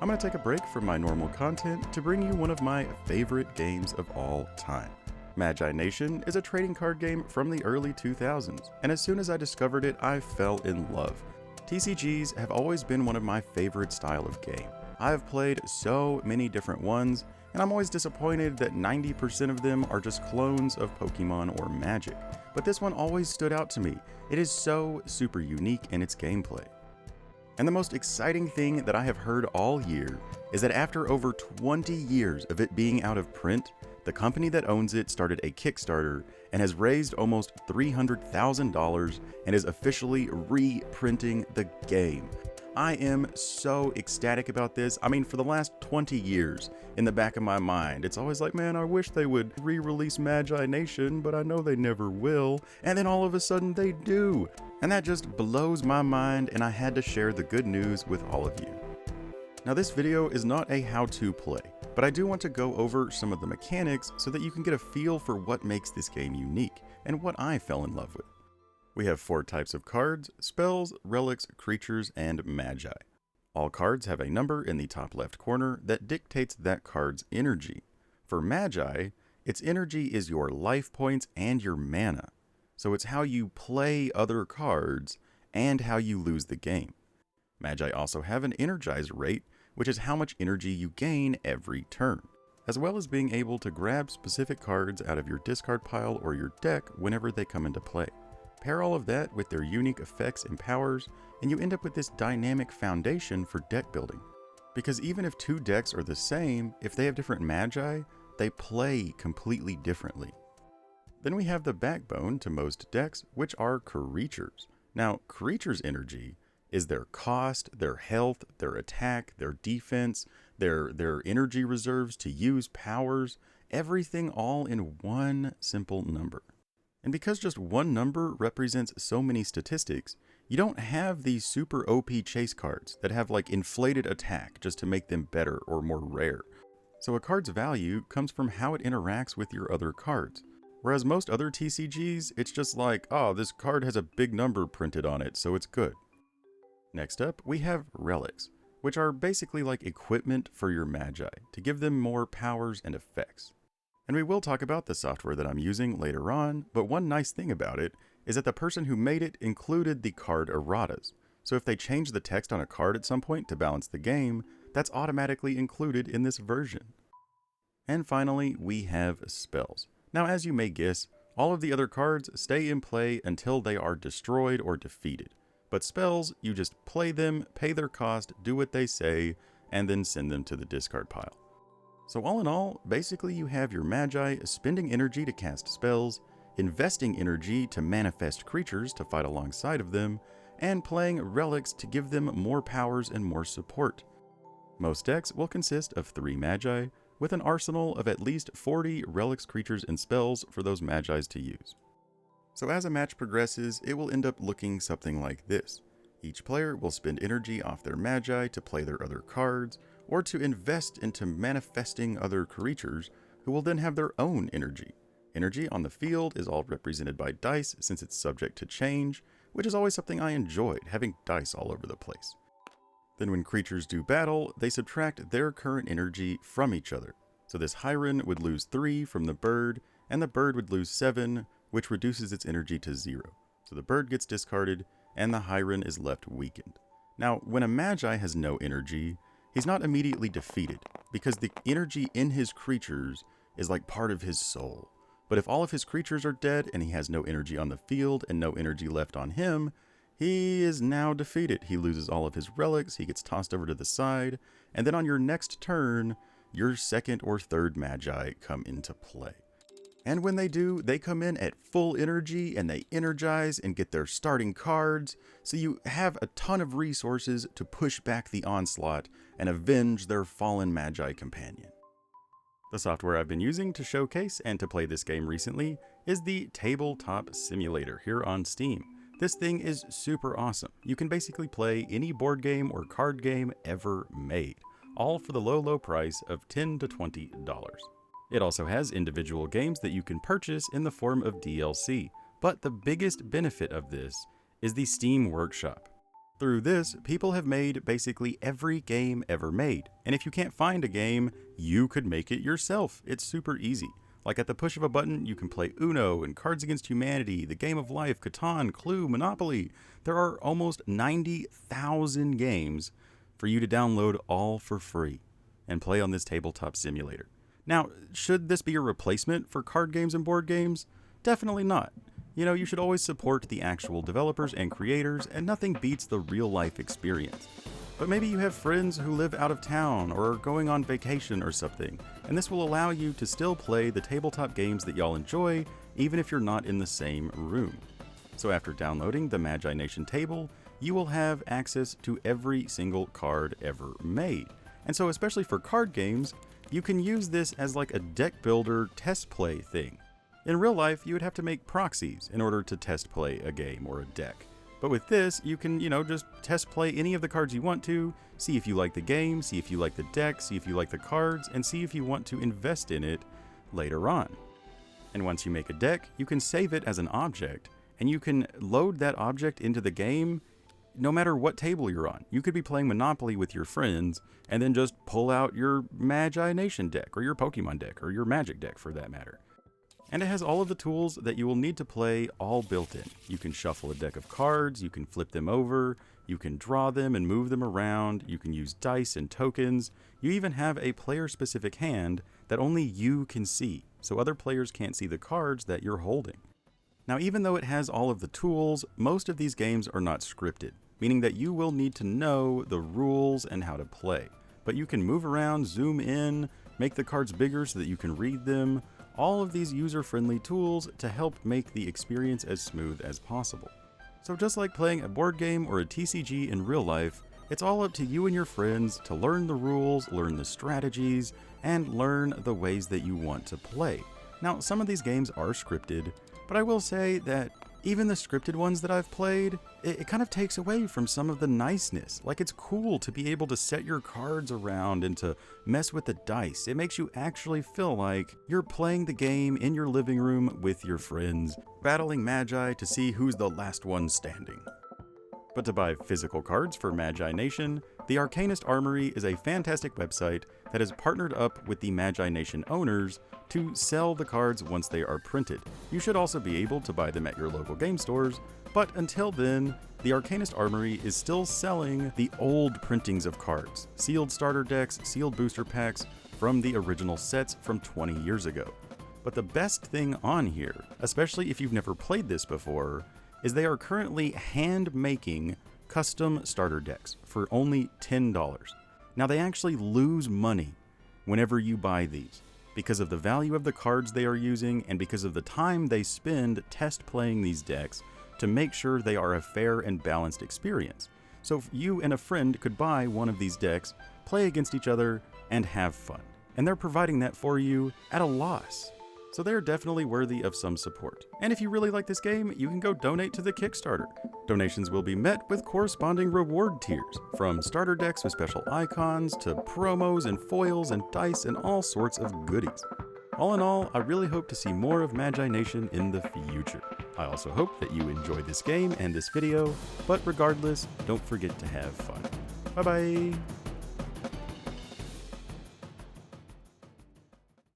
I'm going to take a break from my normal content to bring you one of my favorite games of all time. Magi-Nation is a trading card game from the early 2000s, and as soon as I discovered it, I fell in love. TCGs have always been one of my favorite style of game. I have played so many different ones, and I'm always disappointed that 90% of them are just clones of Pokemon or Magic. But this one always stood out to me. It is so super unique in its gameplay. And the most exciting thing that I have heard all year is that after over 20 years of it being out of print, the company that owns it started a Kickstarter and has raised almost $300,000 and is officially reprinting the game. I am so ecstatic about this. I mean, for the last 20 years, in the back of my mind, it's always like, man, I wish they would re-release Magi-Nation, but I know they never will. And then all of a sudden they do. And that just blows my mind, and I had to share the good news with all of you. Now, this video is not a how-to play, but I do want to go over some of the mechanics so that you can get a feel for what makes this game unique and what I fell in love with. We have 4 types of cards: spells, relics, creatures, and magi. All cards have a number in the top left corner that dictates that card's energy. For magi, its energy is your life points and your mana. So it's how you play other cards and how you lose the game. Magi also have an energize rate, which is how much energy you gain every turn, as well as being able to grab specific cards out of your discard pile or your deck whenever they come into play. Pair all of that with their unique effects and powers, and you end up with this dynamic foundation for deck building. Because even if 2 decks are the same, if they have different magi, they play completely differently. Then we have the backbone to most decks, which are creatures. Now, creatures' energy is their cost, their health, their attack, their defense, their energy reserves to use powers, everything all in one simple number. And because just one number represents so many statistics, you don't have these super OP chase cards that have like inflated attack just to make them better or more rare. So a card's value comes from how it interacts with your other cards. Whereas most other TCGs, it's just like, oh, this card has a big number printed on it, so it's good. Next up, we have relics, which are basically like equipment for your magi to give them more powers and effects. And we will talk about the software that I'm using later on, but one nice thing about it is that the person who made it included the card erratas. So if they change the text on a card at some point to balance the game, that's automatically included in this version. And finally, we have spells. Now, as you may guess, all of the other cards stay in play until they are destroyed or defeated. But spells, you just play them, pay their cost, do what they say, and then send them to the discard pile. So all in all, basically you have your magi spending energy to cast spells, investing energy to manifest creatures to fight alongside of them, and playing relics to give them more powers and more support. Most decks will consist of 3 magi, with an arsenal of at least 40 relics, creatures, and spells for those magis to use. So as a match progresses, it will end up looking something like this. Each player will spend energy off their magi to play their other cards, or to invest into manifesting other creatures who will then have their own energy. Energy on the field is all represented by dice since it's subject to change, which is always something I enjoyed, having dice all over the place. Then when creatures do battle, they subtract their current energy from each other. So this Hyren would lose 3 from the bird, and the bird would lose 7, which reduces its energy to 0. So the bird gets discarded, and the Hyren is left weakened. Now, when a Magi has no energy, he's not immediately defeated, because the energy in his creatures is like part of his soul. But if all of his creatures are dead, and he has no energy on the field, and no energy left on him, he is now defeated. He loses all of his relics, he gets tossed over to the side, and then on your next turn, your second or third Magi come into play. And when they do, they come in at full energy and they energize and get their starting cards, so you have a ton of resources to push back the onslaught and avenge their fallen Magi companion. The software I've been using to showcase and to play this game recently is the Tabletop Simulator here on Steam. This thing is super awesome. You can basically play any board game or card game ever made, all for the low price of $10 to $20. It also has individual games that you can purchase in the form of DLC, but the biggest benefit of this is the Steam Workshop. Through this, people have made basically every game ever made. And if you can't find a game, you could make it yourself. It's super easy. Like at the push of a button, you can play Uno and Cards Against Humanity, The Game of Life, Catan, Clue, Monopoly. There are almost 90,000 games for you to download all for free and play on this tabletop simulator. Now, should this be a replacement for card games and board games? Definitely not. You should always support the actual developers and creators, and nothing beats the real-life experience. But maybe you have friends who live out of town or are going on vacation or something, and this will allow you to still play the tabletop games that y'all enjoy, even if you're not in the same room. So after downloading the Magi-Nation table, you will have access to every single card ever made. And so especially for card games, you can use this as like a deck builder test play thing. In real life, you would have to make proxies in order to test play a game or a deck. But with this, you can, just test play any of the cards you want to, see if you like the game, see if you like the deck, see if you like the cards, and see if you want to invest in it later on. And once you make a deck, you can save it as an object, and you can load that object into the game no matter what table you're on. You could be playing Monopoly with your friends, and then just pull out your Magi-Nation deck, or your Pokemon deck, or your Magic deck for that matter. And it has all of the tools that you will need to play all built in. You can shuffle a deck of cards, you can flip them over, you can draw them and move them around, you can use dice and tokens, you even have a player-specific hand that only you can see, so other players can't see the cards that you're holding. Now, even though it has all of the tools, most of these games are not scripted, meaning that you will need to know the rules and how to play. But you can move around, zoom in, make the cards bigger so that you can read them, all of these user-friendly tools to help make the experience as smooth as possible. So just like playing a board game or a TCG in real life, it's all up to you and your friends to learn the rules, learn the strategies, and learn the ways that you want to play. Now, some of these games are scripted, but I will say that even the scripted ones that I've played, it kind of takes away from some of the niceness. Like, it's cool to be able to set your cards around and to mess with the dice. It makes you actually feel like you're playing the game in your living room with your friends, battling Magi to see who's the last one standing. But to buy physical cards for Magi-Nation, the Arcanist Armory is a fantastic website that has partnered up with the Magi-Nation owners to sell the cards once they are printed. You should also be able to buy them at your local game stores, but until then, the Arcanist Armory is still selling the old printings of cards, sealed starter decks, sealed booster packs from the original sets from 20 years ago. But the best thing on here, especially if you've never played this before, is they are currently hand-making custom starter decks for only $10. Now, they actually lose money whenever you buy these because of the value of the cards they are using and because of the time they spend test playing these decks to make sure they are a fair and balanced experience. So if you and a friend could buy one of these decks, play against each other, and have fun. And they're providing that for you at a loss. So they're definitely worthy of some support. And if you really like this game, you can go donate to the Kickstarter. Donations will be met with corresponding reward tiers, from starter decks with special icons to promos and foils and dice and all sorts of goodies. All in all, I really hope to see more of Magi-Nation in the future. I also hope that you enjoyed this game and this video, but regardless, don't forget to have fun. Bye bye!